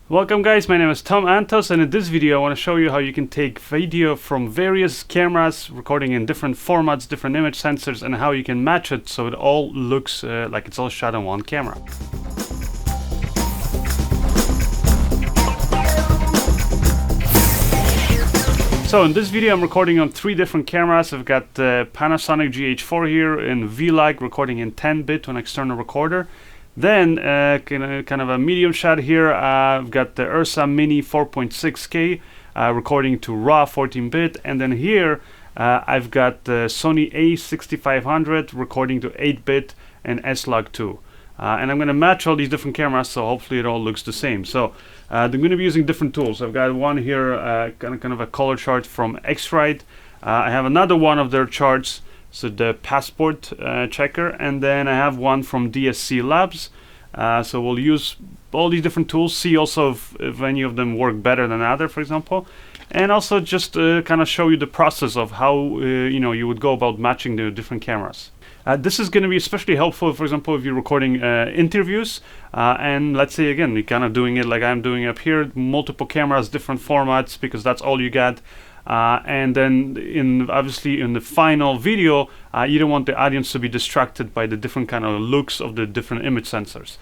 Welcome guys, my name is Tom Antos, and in this video I want to show you how you can take video from various cameras recording in different formats, different image sensors, and how you can match it so it all looks like it's all shot on one camera. So in this video I'm recording on 3 different cameras. I've got the Panasonic GH4 here in VLAG, recording in 10-bit to an external recorder. Then kind of a medium shot here, I've got the URSA Mini 4.6K recording to RAW 14-bit, and then here I've got the Sony A6500 recording to 8-bit and S-Log2. And I'm going to match all these different cameras, so hopefully it all looks the same. So they're going to be using different tools. I've got one here, kind of a color chart from X-Rite. I have another one of their charts, so the passport checker, and then I have one from DSC Labs. So we'll use all these different tools, see also if any of them work better than other, for example, and also just kind of show you the process of how you would go about matching the different cameras. This is going to be especially helpful, for example, if you're recording interviews, and let's say again you're kind of doing it like I'm doing up here, multiple cameras, different formats, because that's all you got. And then obviously in the final video, you don't want the audience to be distracted by the different kind of looks of the different image sensors.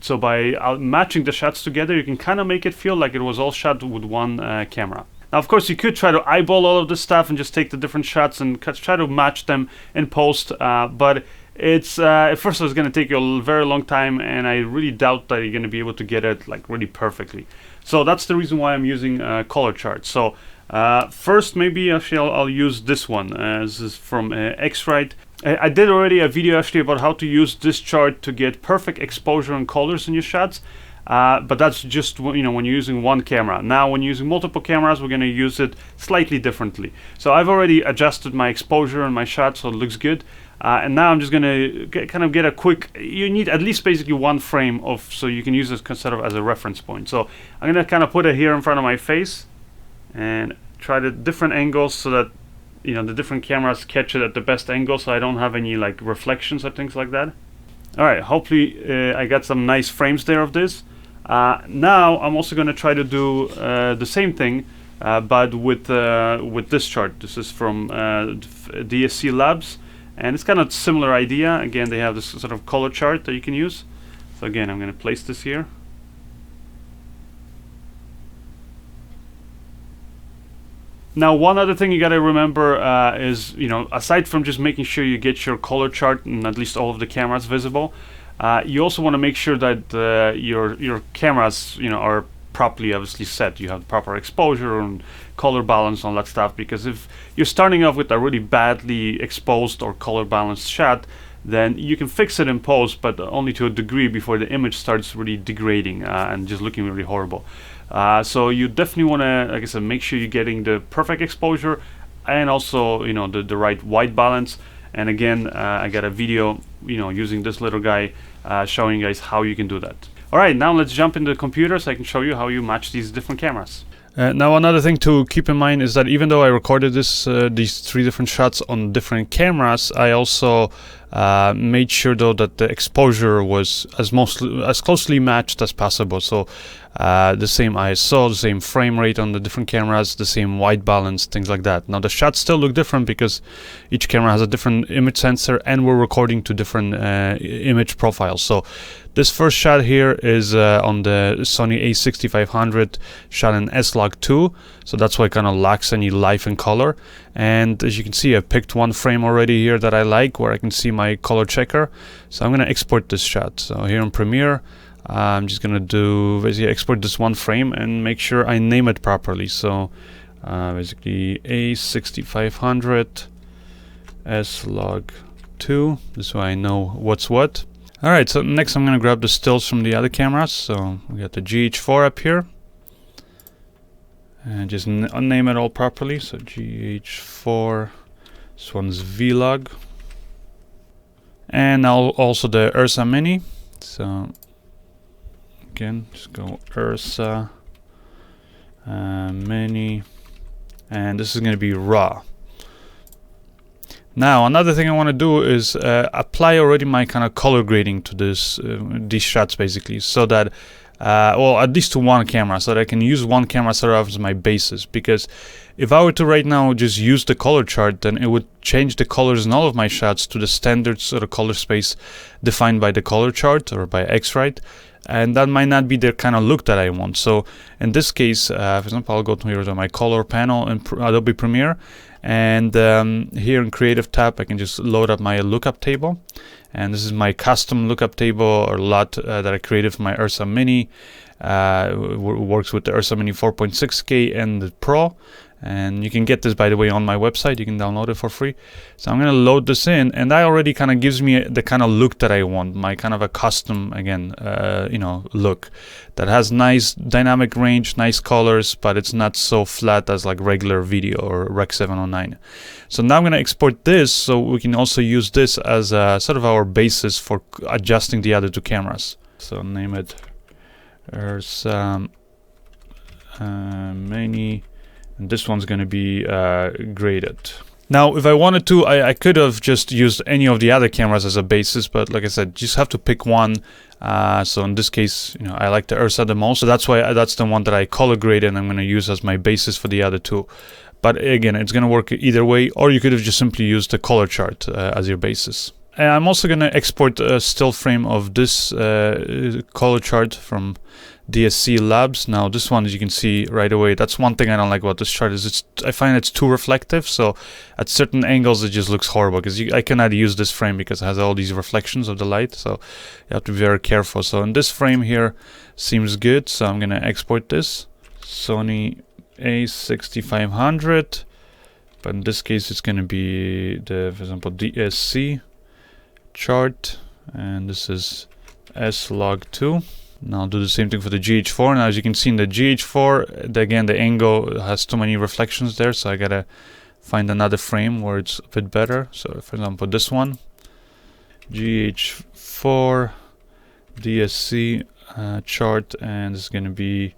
So by matching the shots together, you can kind of make it feel like it was all shot with one camera. Now, of course, you could try to eyeball all of this stuff and just take the different shots and try to match them in post, but it's at first it's going to take you a very long time, and I really doubt that you're going to be able to get it like really perfectly. So that's the reason why I'm using color charts. So first, maybe actually I'll use this one. This is from X-Rite. I did already a video actually about how to use this chart to get perfect exposure and colors in your shots. But that's just when you're using one camera. Now when you're using multiple cameras, we're going to use it slightly differently. So I've already adjusted my exposure and my shot so it looks good. And now I'm just going to get a quick, you need at least basically one frame so you can use this sort of as a reference point. So I'm going to kind of put it here in front of my face and try the different angles so that the different cameras catch it at the best angle, so I don't have any like reflections or things like that. Alright, hopefully I got some nice frames there of this. Now I'm also going to try to do the same thing, but with this chart. This is from DSC Labs, and it's kind of similar idea. Again, they have this sort of color chart that you can use. So again, I'm going to place this here. Now, one other thing you got to remember is, aside from just making sure you get your color chart and at least all of the cameras visible, you also want to make sure that your cameras, are properly obviously set. You have proper exposure and color balance, all that stuff. Because if you're starting off with a really badly exposed or color balanced shot, then you can fix it in post, but only to a degree before the image starts really degrading and just looking really horrible. So you definitely want to, like I said, make sure you're getting the perfect exposure and also, the right white balance. And again, I got a video, using this little guy, showing you guys how you can do that. All right, now let's jump into the computer so I can show you how you match these different cameras. Now another thing to keep in mind is that even though I recorded these 3 different shots on different cameras, I also made sure though that the exposure was as closely matched as possible. So the same ISO, the same frame rate on the different cameras, the same white balance, things like that. Now the shots still look different because each camera has a different image sensor and we're recording to different image profiles. So this first shot here is on the Sony A6500, shot in S-Log2, so that's why it kind of lacks any life and color. And as you can see, I picked one frame already here that I like, where I can see my color checker. So I'm going to export this shot. So here in Premiere, I'm just going to do basically export this one frame and make sure I name it properly. So basically A6500 S-Log2, this way I know what's what. Alright, so next I'm going to grab the stills from the other cameras. So we got the GH4 up here. And just name it all properly. So GH4, this one's Vlog. And now also the URSA Mini. So again, just go URSA Mini. And this is going to be RAW. Now another thing I want to do is apply already my kind of color grading to these shots basically, so that well, at least to one camera, so that I can use one camera sort of as my basis. Because if I were to right now just use the color chart, then it would change the colors in all of my shots to the standard sort of color space defined by the color chart or by X-Rite, and that might not be the kind of look that I want. So in this case, for example, I'll go here to my color panel in Adobe Premiere, and here in Creative tab, I can just load up my lookup table. And this is my custom lookup table or LUT that I created for my URSA Mini. Works with the URSA Mini 4.6K and the Pro. And you can get this, by the way, on my website. You can download it for free. So I'm going to load this in, and that already kind of gives me the kind of look that I want, my kind of a custom, again, you know, look that has nice dynamic range, nice colors, but it's not so flat as like regular video or Rec 709. So now I'm going to export this so we can also use this as sort of our basis for adjusting the other two cameras. So name it URSA Mini. And this one's going to be graded. Now, if I wanted to, I could have just used any of the other cameras as a basis, but like I said, you just have to pick one. So in this case, you know, I like the URSA the most, so that's why that's the one that I color graded, and I'm going to use as my basis for the other two. But again, it's going to work either way, or you could have just simply used the color chart as your basis. And I'm also going to export a still frame of this color chart from DSC Labs. Now this one, as you can see right away, that's one thing I don't like about this chart, is I find it's too reflective. So at certain angles it just looks horrible, because I cannot use this frame because it has all these reflections of the light, so you have to be very careful. So in this frame here seems good, so I'm gonna export this Sony A6500, but in this case it's gonna be the, for example, DSC chart, and this is S-Log2. Now I'll do the same thing for the GH4. Now as you can see in the GH4, again, the angle has too many reflections there, so I gotta find another frame where it's a bit better. So for example, this one, GH4 DSC chart, and it's gonna be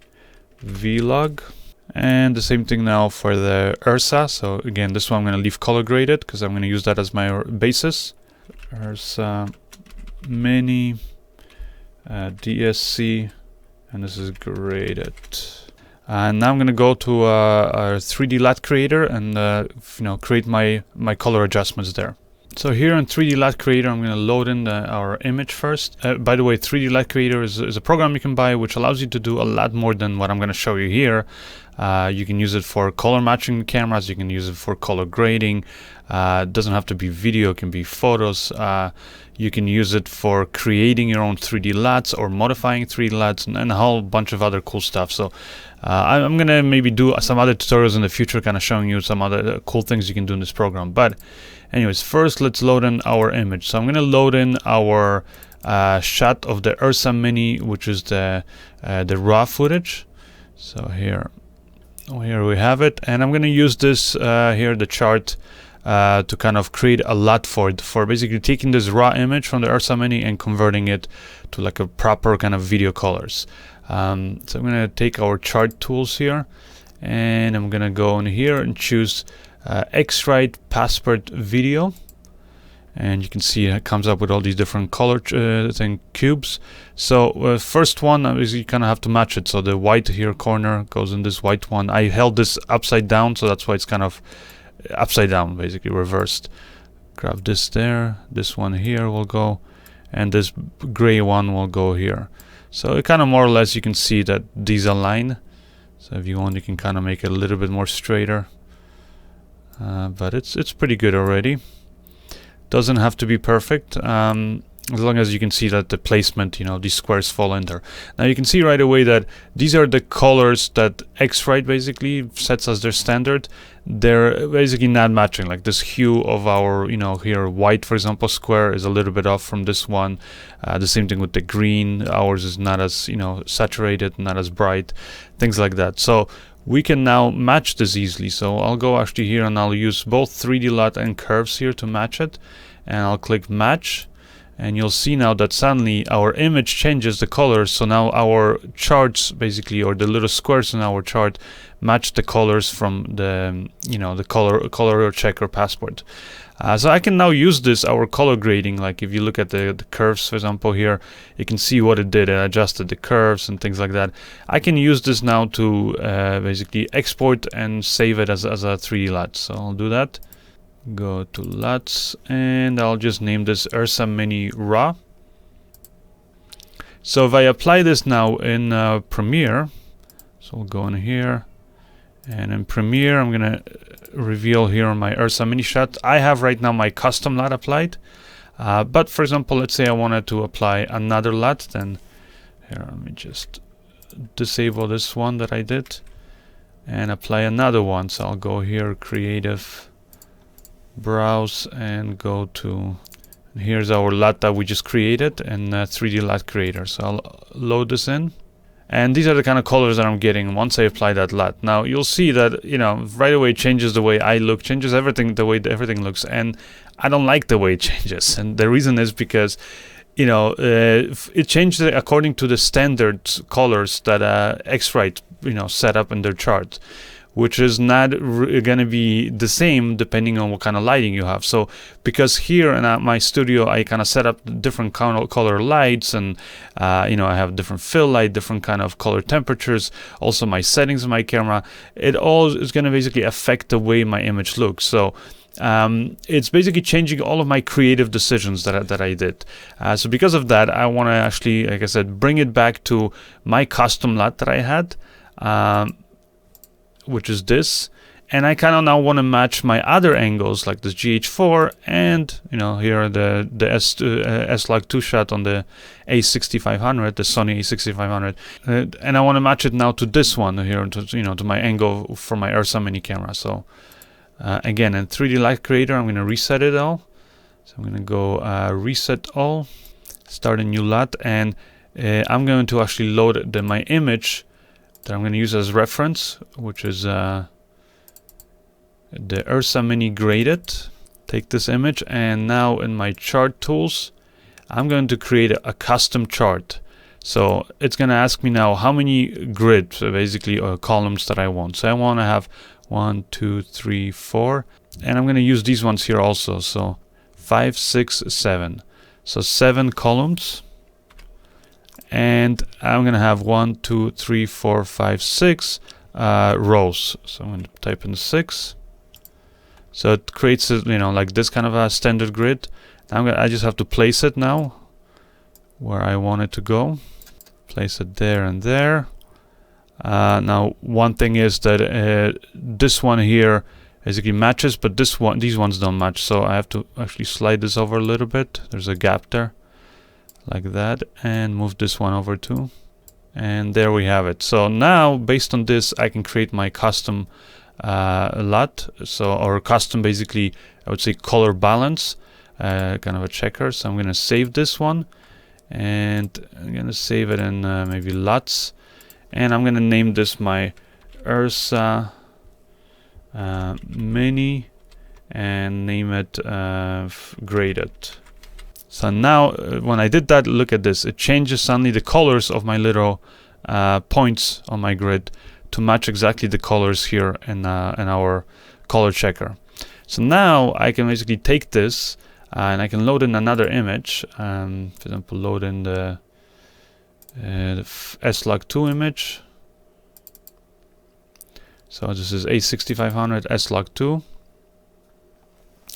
Vlog. And the same thing now for the URSA. So again, this one I'm gonna leave color graded because I'm gonna use that as my basis. URSA Mini DSC, and this is graded. And now I'm gonna go to our 3D LUT Creator and you know, create my color adjustments there. So here in 3D LUT Creator, I'm gonna load in our image first. By the way, 3D LUT Creator is a program you can buy which allows you to do a lot more than what I'm gonna show you here. You can use it for color matching cameras, you can use it for color grading. It doesn't have to be video, it can be photos. You can use it for creating your own 3D LUTs or modifying 3D LUTs and a whole bunch of other cool stuff. So I'm gonna maybe do some other tutorials in the future, kind of showing you some other cool things you can do in this program. But anyways, first let's load in our image. So I'm gonna load in our shot of the URSA Mini, which is the raw footage. So here we have it, and I'm gonna use this here, the chart, to kind of create a LUT for basically taking this raw image from the URSA Mini and converting it to like a proper kind of video colors. So I'm gonna take our chart tools here, and I'm gonna go in here and choose X-Rite Passport Video, and you can see it comes up with all these different color cubes. So first one is you kind of have to match it. So the white here corner goes in this white one. I held this upside down, so that's why it's kind of upside down, basically reversed. Grab this there, this one here will go, and this gray one will go here. So it kind of more or less, you can see that these align. So if you want, you can kind of make it a little bit more straighter, but it's pretty good already. Doesn't have to be perfect, as long as you can see that the placement, you know, these squares fall in there. Now you can see right away that these are the colors that X-Rite basically sets as their standard. They're basically not matching. Like this hue of our, you know, here white, for example, square is a little bit off from this one. The same thing with the green. Ours is not as, you know, saturated, not as bright, things like that. So we can now match this easily. So I'll go actually here and I'll use both 3D LUT and curves here to match it, and I'll click match. And you'll see now that suddenly our image changes the colors. So now our charts basically, or the little squares in our chart, match the colors from the, you know, the color checker passport. So I can now use this, our color grading. Like if you look at the curves, for example, here, you can see what it did. It adjusted the curves and things like that. I can use this now to basically export and save it as a 3D LUT. So I'll do that. Go to LUTs, and I'll just name this URSA Mini RAW. So if I apply this now in Premiere, so we'll go in here, and in Premiere I'm gonna reveal here my URSA Mini shot. I have right now my custom LUT applied, but for example, let's say I wanted to apply another LUT, then here, let me just disable this one that I did and apply another one. So I'll go here, Creative, Browse, and go to, here's our LUT that we just created in 3D LUT Creator. So I'll load this in. And these are the kind of colors that I'm getting once I apply that LUT. Now you'll see that, you know, right away it changes the way I look, changes everything, the way everything looks, and I don't like the way it changes. And the reason is because, you know, it changed according to the standard colors that X-Rite, you know, set up in their chart, which is not going to be the same depending on what kind of lighting you have. So because here in my studio I kind of set up different color lights, and you know, I have different fill light, different kind of color temperatures, also my settings in my camera, it all is going to basically affect the way my image looks. So it's basically changing all of my creative decisions that I did. So because of that, I want to actually, like I said, bring it back to my custom LUT that I had, which is this, and I kind of now want to match my other angles like this GH4 and, you know, here the S-Log2 shot on the A6500, the Sony A6500, and I want to match it now to this one here, to, you know, to my angle for my URSA Mini camera. So again, in 3D LUT Creator, I'm going to reset it all. So I'm going to go reset all, start a new LUT, and I'm going to actually load my image that I'm going to use as reference, which is the URSA Mini graded. Take this image, and now in my chart tools, I'm going to create a custom chart. So it's going to ask me now how many grids, so basically, or columns that I want. So I want to have 1, 2, 3, 4, and I'm going to use these ones here also. So 5, 6, 7. So 7 columns. And I'm going to have 1, 2, 3, 4, 5, 6 rows. So I'm going to type in 6. So it creates, you know, like this kind of a standard grid. I just have to place it now where I want it to go. Place it there and there. Now, one thing is that this one here basically matches, but these ones don't match. So I have to actually slide this over a little bit. There's a gap there. Like that, and move this one over too, and there we have it. So now, based on this, I can create my custom LUT, so, or custom, basically, I would say color balance, kind of a checker. So I'm going to save this one, and I'm going to save it in maybe LUTs, and I'm going to name this my URSA Mini, and name it graded. So now, when I did that, look at this. It changes suddenly the colors of my little points on my grid to match exactly the colors here in our color checker. So now I can basically take this and I can load in another image. For example, load in the S-Log2 image. So this is A6500 S-Log2.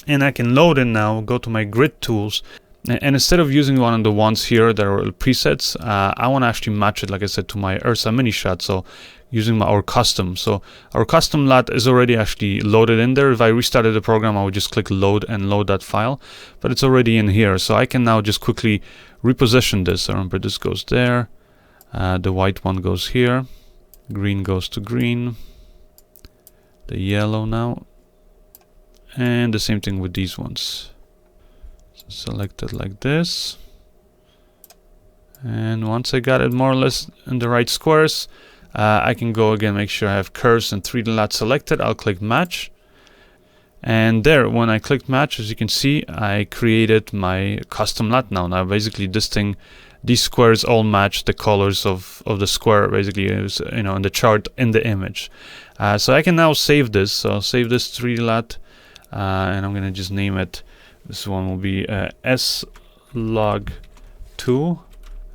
And I can load in now, go to my grid tools. And instead of using one of the ones here that are presets, I want to actually match it, like I said, to my URSA Mini shot. So using our custom. So our custom LUT is already actually loaded in there. If I restarted the program, I would just click load and load that file. But it's already in here. So I can now just quickly reposition this. So remember, this goes there. The white one goes here. Green goes to green. The yellow now. And the same thing with these ones. Select it like this, and once I got it more or less in the right squares, I can go again, make sure I have curves and 3D LUT selected. I'll click match, and there, when I clicked match, as you can see, I created my custom LUT now basically this thing, these squares all match the colors of the square, basically, is, you know, in the chart in the image. So I can now save this. So I'll save this 3D LUT. and I'm gonna just name it. This one will be slog2,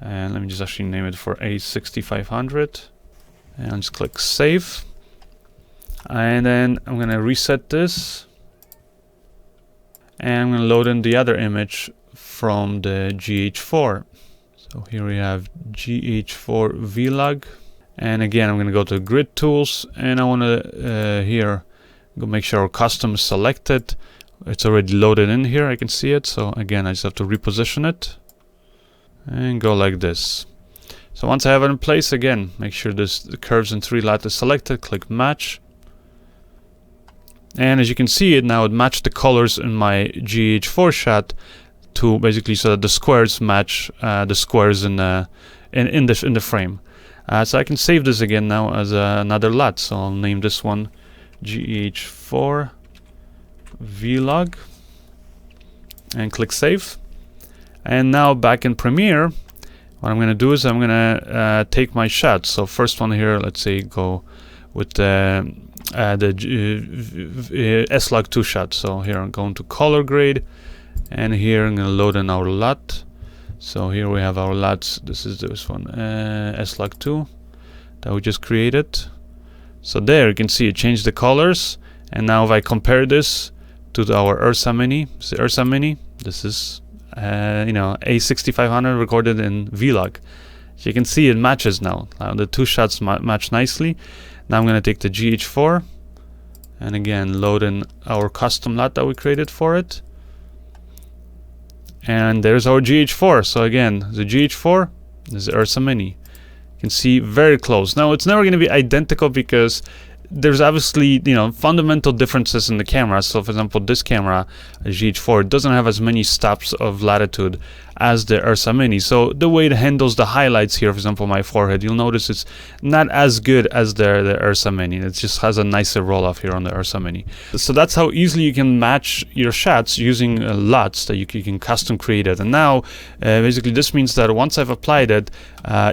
and let me just actually name it for A6500, and I'll just click save, and then I'm gonna reset this, and I'm gonna load in the other image from the GH4. So here we have GH4 vlog, and again I'm gonna go to grid tools, and I want to here go make sure custom is selected. It's already loaded in here, I can see it. So again, I just have to reposition it and go like this. So once I have it in place, again, make sure the curves in 3 LUT is selected, click match. And as you can see it now, it matched the colors in my GH4 shot to basically so that the squares match the squares in the frame. So I can save this again now as another LUT. So I'll name this one GH4 vlog and click save. And now back in Premiere, what I'm gonna do is I'm gonna take my shots. So first one here, let's say go with the slog2 shot. So here I'm going to color grade, and here I'm gonna load in our LUT. So here we have our LUTs. This is this one, slog2 that we just created. So there you can see it changed the colors. And now if I compare this to our URSA Mini, the URSA Mini, this is you know, A6500 recorded in vlog. So you can see it matches now. The two shots match nicely. Now I'm going to take the GH4 and again load in our custom LUT that we created for it. And there's our GH4. So again, the GH4 is the URSA Mini. You can see very close. Now it's never going to be identical because there's obviously, you know, fundamental differences in the camera. So for example, this camera, GH4, doesn't have as many stops of latitude as the URSA Mini. So the way it handles the highlights here, for example, my forehead, you'll notice it's not as good as the URSA Mini. It just has a nicer roll off here on the URSA Mini. So that's how easily you can match your shots using LUTs that you can custom create it. And now basically this means that once I've applied it,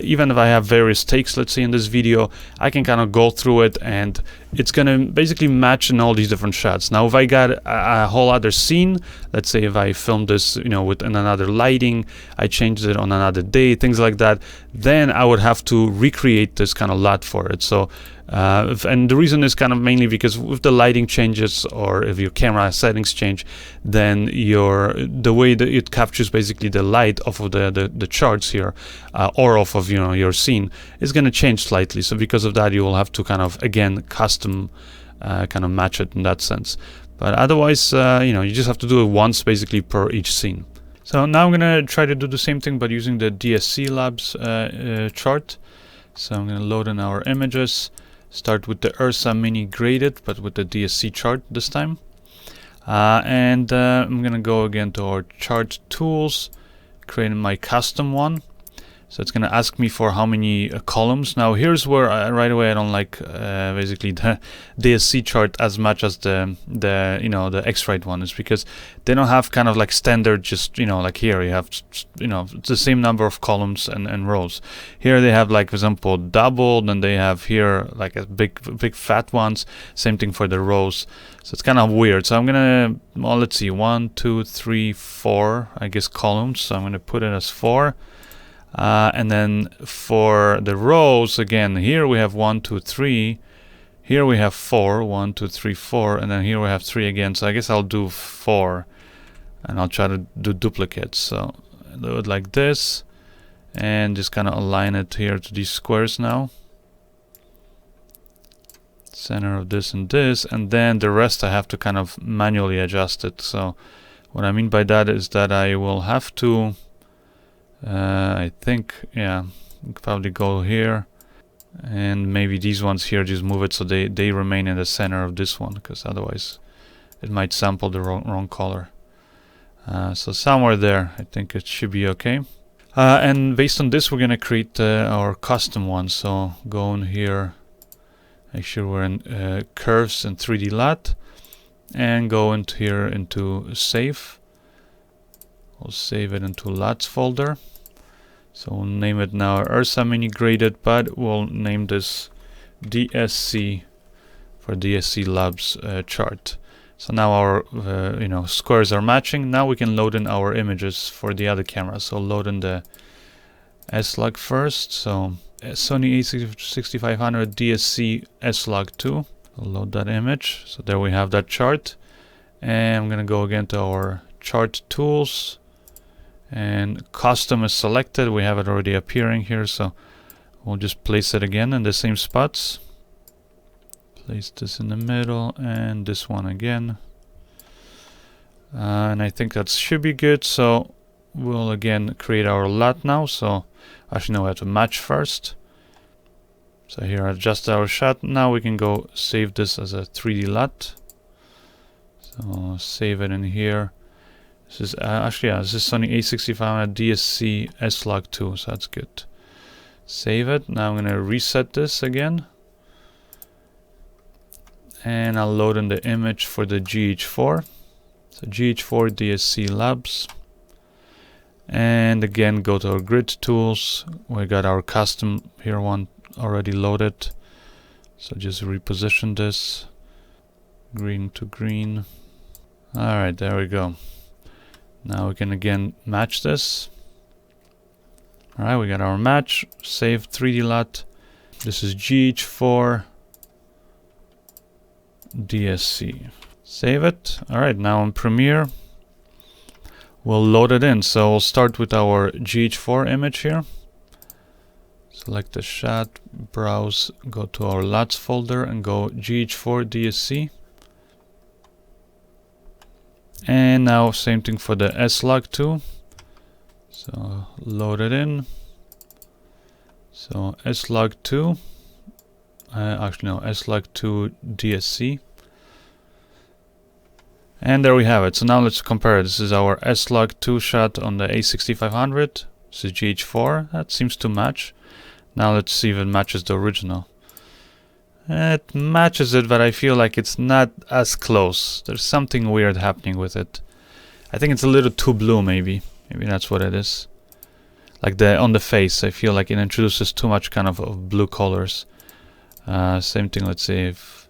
even if I have various takes, let's say in this video, I can kind of go through it and it's gonna basically match in all these different shots. Now if I got a whole other scene, let's say if I filmed this, you know, with another lighting, I changed it on another day, things like that, then I would have to recreate this kind of LUT for it. So and the reason is kind of mainly because if the lighting changes or if your camera settings change, then the way that it captures basically the light off of the charts here or off of, you know, your scene is going to change slightly. So because of that, you will have to kind of again custom kind of match it in that sense. But otherwise, you know, you just have to do it once basically per each scene. So now I'm going to try to do the same thing but using the DSC Labs chart. So I'm going to load in our images. Start with the URSA Mini graded, but with the DSC chart this time. And I'm going to go again to our chart tools, create my custom one. So it's going to ask me for how many columns. Now here's where right away I don't like basically the DSC chart as much as the you know, the X-Rite one, is because they don't have kind of like standard, just, you know, like here you have, you know, it's the same number of columns and rows. Here they have, like, for example, double, then they have here like a big fat ones, same thing for the rows. So it's kind of weird. So I'm gonna, well, let's see, 1 2 3 4 I guess columns. So I'm gonna put it as 4. And then for the rows, again, here we have 1 2 3, here we have 4, 1 2 3 4, and then here we have 3 again. So I guess I'll do 4 and I'll try to do duplicates. So I'll do it like this and just kind of align it here to these squares now, center of this and this, and then the rest I have to kind of manually adjust it. So what I mean by that is that I will have to I think, yeah, probably go here, and maybe these ones here, just move it so they remain in the center of this one, because otherwise it might sample the wrong color. So somewhere there, I think it should be okay. And based on this, we're gonna create our custom one. So go in here, make sure we're in curves and 3D LUT, and go into here into save. We'll save it into LUTs folder. So we'll name it now URSA Mini graded, but we'll name this DSC for DSC Labs chart. So now our squares are matching. Now we can load in our images for the other camera. So load in the S-Log first. So Sony a6500 DSC S-Log2. I'll load that image. So there we have that chart. And I'm gonna go again to our chart tools. And custom is selected. We have it already appearing here. So we'll just place it again in the same spots. Place this in the middle and this one again. And I think that should be good. So we'll again create our LUT now. So actually no, we have to match first. So here adjust our shot. Now we can go save this as a 3D LUT. So save it in here. This is this is Sony a6500 DSC S-Log2, so that's good. Save it. Now I'm gonna reset this again. And I'll load in the image for the GH4. So GH4 DSC Labs. And again, go to our grid tools. We got our custom here one already loaded. So just reposition this. Green to green. Alright, there we go. Now we can again match this. Alright, we got our match. Save 3D LUT. This is GH4 DSC. Save it. Alright, now in Premiere we'll load it in. So we'll start with our GH4 image here. Select the shot, browse, go to our LUTs folder and go GH4 DSC. And now same thing for the S-Log2. So load it in. So S-Log2. Actually no, S-Log2 DSC. And there we have it. So now let's compare. This is our S-Log2 shot on the a6500. This is GH4. That seems to match. Now let's see if it matches the original. It matches it, but I feel like it's not as close. There's something weird happening with it. I think it's a little too blue, maybe. Maybe that's what it is. Like on the face, I feel like it introduces too much kind of blue colors. Same thing, let's see if...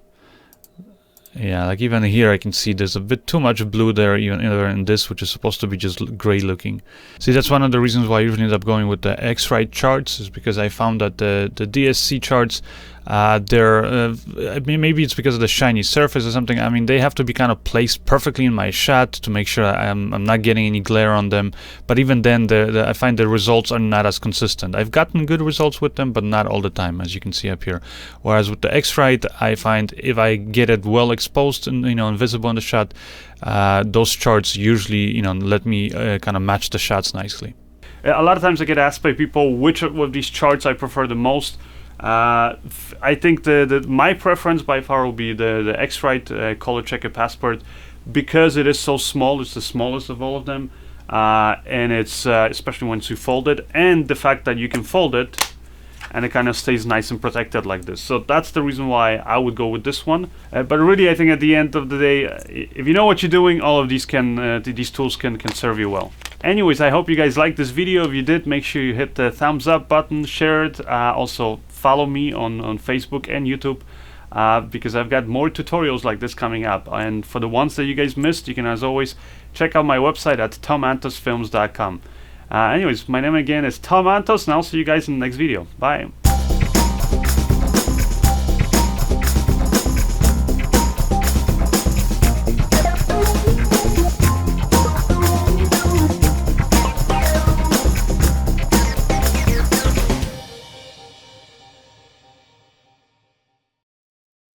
Yeah, like even here I can see there's a bit too much blue there, even in this, which is supposed to be just gray looking. See, that's one of the reasons why I usually end up going with the X-Rite charts, is because I found that the DSC charts, I mean, maybe it's because of the shiny surface or something. I mean, they have to be kind of placed perfectly in my shot to make sure I'm not getting any glare on them. But even then, I find the results are not as consistent. I've gotten good results with them, but not all the time, as you can see up here. Whereas with the X-Rite, I find if I get it well exposed and invisible in the shot, those charts usually let me kind of match the shots nicely. A lot of times I get asked by people which of these charts I prefer the most. I think my preference by far will be the X-Rite Color Checker Passport, because it is so small. It's the smallest of all of them, and it's especially once you fold it, and the fact that you can fold it and it kind of stays nice and protected like this. So that's the reason why I would go with this one. But really, I think at the end of the day, if you know what you're doing, all of these these tools can serve you well. Anyways, I hope you guys liked this video. If you did, make sure you hit the thumbs up button, share it. Also, follow me on Facebook and YouTube, because I've got more tutorials like this coming up. And for the ones that you guys missed, you can, as always, check out my website at tomantosfilms.com. Anyways, my name again is Tom Antos, and I'll see you guys in the next video. Bye.